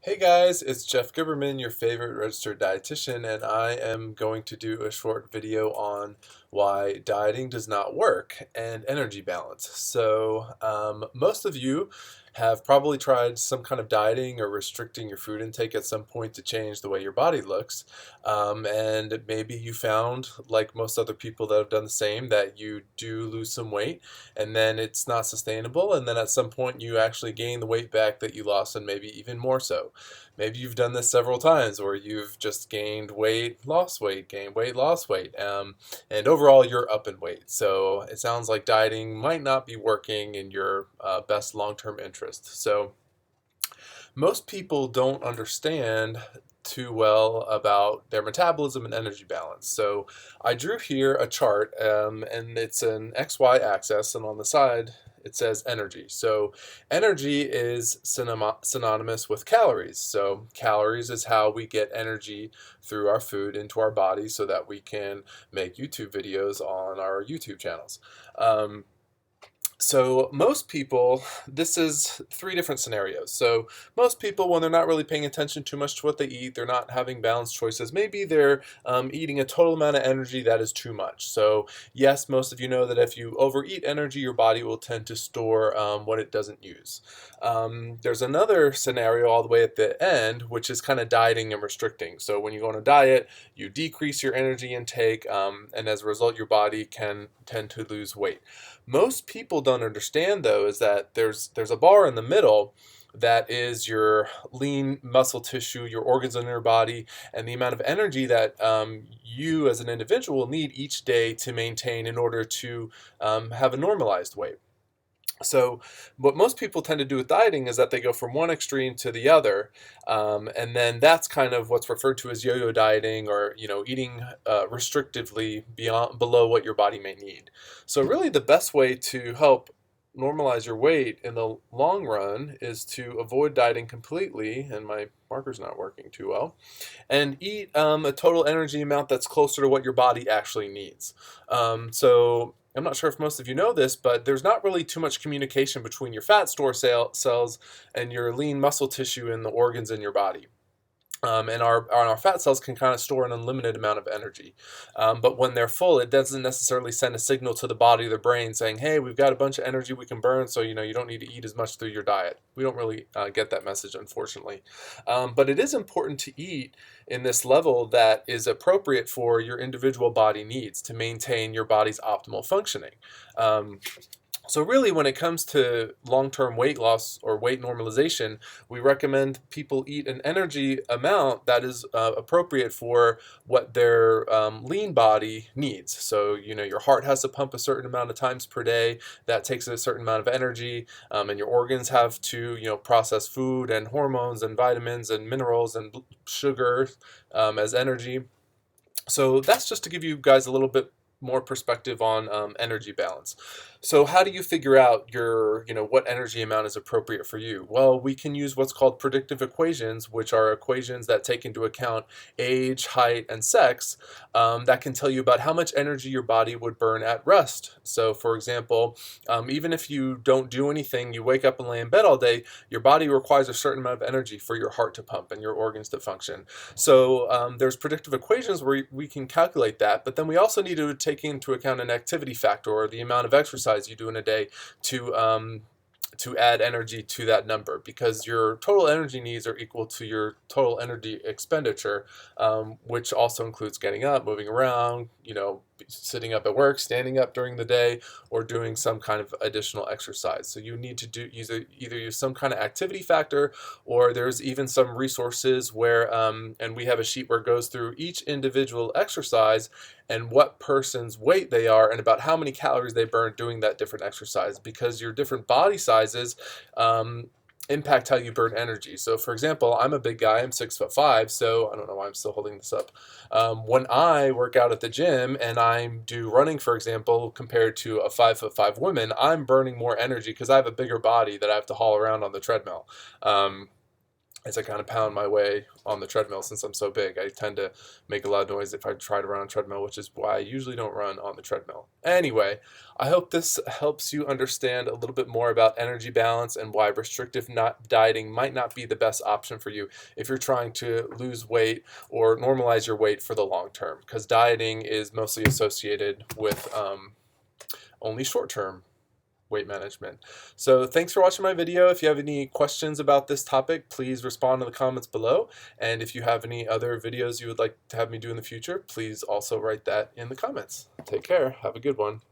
Hey guys, it's Jeff Giberman, your favorite registered dietitian, and I am going to do a short video on why dieting does not work and energy balance. Most of you have probably tried some kind of dieting or restricting your food intake at some point to change the way your body looks. And maybe you found, like most other people that have done the same, that you do lose some weight and then it's not sustainable, and then at some point you actually gain the weight back that you lost and maybe even more so. Maybe you've done this several times where you've just gained weight, lost weight, gained weight, lost weight, and overall you're up in weight. So it sounds like dieting might not be working in your best long-term interest. So most people don't understand too well about their metabolism and energy balance. So I drew here a chart, and it's an XY axis, and on the side it says energy. So energy is synonymous with calories. So calories is how we get energy through our food into our body so that we can make YouTube videos on our YouTube channels. So most people, this is three different scenarios. So most people, when they're not really paying attention too much to what they eat, they're not having balanced choices. Maybe they're eating a total amount of energy that is too much. So yes, most of you know that if you overeat energy, your body will tend to store what it doesn't use. There's another scenario all the way at the end, which is kind of dieting and restricting. So when you go on a diet, you decrease your energy intake, and as a result, your body can tend to lose weight. Most people don't understand though is that there's a bar in the middle that is your lean muscle tissue, your organs in your body, and the amount of energy that you as an individual need each day to maintain in order to have a normalized weight. So what most people tend to do with dieting is that they go from one extreme to the other, and then that's kind of what's referred to as yo-yo dieting, or eating restrictively beyond below what your body may need. So really, the best way to help normalize your weight in the long run is to avoid dieting completely, and my marker's not working too well, and eat a total energy amount that's closer to what your body actually needs. So I'm not sure if most of you know this, but there's not really too much communication between your fat store cells and your lean muscle tissue and the organs in your body. And our fat cells can kind of store an unlimited amount of energy. But when they're full, it doesn't necessarily send a signal to the body or the brain saying, hey, we've got a bunch of energy we can burn, so you don't need to eat as much through your diet. We don't really get that message, unfortunately. But it is important to eat in this level that is appropriate for your individual body needs to maintain your body's optimal functioning. So really, when it comes to long-term weight loss or weight normalization, we recommend people eat an energy amount that is appropriate for what their lean body needs. So, your heart has to pump a certain amount of times per day. That takes a certain amount of energy, and your organs have to, process food and hormones and vitamins and minerals and sugar as energy. So that's just to give you guys a little bit more perspective on energy balance. So how do you figure out what energy amount is appropriate for you? Well, we can use what's called predictive equations, which are equations that take into account age, height, and sex, that can tell you about how much energy your body would burn at rest. So for example, even if you don't do anything, you wake up and lay in bed all day, your body requires a certain amount of energy for your heart to pump and your organs to function. So there's predictive equations where we can calculate that, but then we also need to take into account an activity factor, or the amount of exercise you do in a day, to add energy to that number, because your total energy needs are equal to your total energy expenditure, which also includes getting up, moving around, sitting up at work, standing up during the day, or doing some kind of additional exercise. So you need to either use some kind of activity factor, or there's even some resources where, and we have a sheet where it goes through each individual exercise and what person's weight they are and about how many calories they burn doing that different exercise, because your different body sizes impact how you burn energy. So for example, I'm a big guy, I'm 6'5", so I don't know why I'm still holding this up. When I work out at the gym and I do running, for example, compared to a 5'5" woman, I'm burning more energy because I have a bigger body that I have to haul around on the treadmill. as I kind of pound my way on the treadmill. Since I'm so big, I tend to make a loud noise if I try to run on a treadmill, which is why I usually don't run on the treadmill. Anyway, I hope this helps you understand a little bit more about energy balance and why restrictive not dieting might not be the best option for you if you're trying to lose weight or normalize your weight for the long term, because dieting is mostly associated with only short-term weight management. So thanks for watching my video. If you have any questions about this topic, please respond in the comments below. And if you have any other videos you would like to have me do in the future, please also write that in the comments. Take care. Have a good one.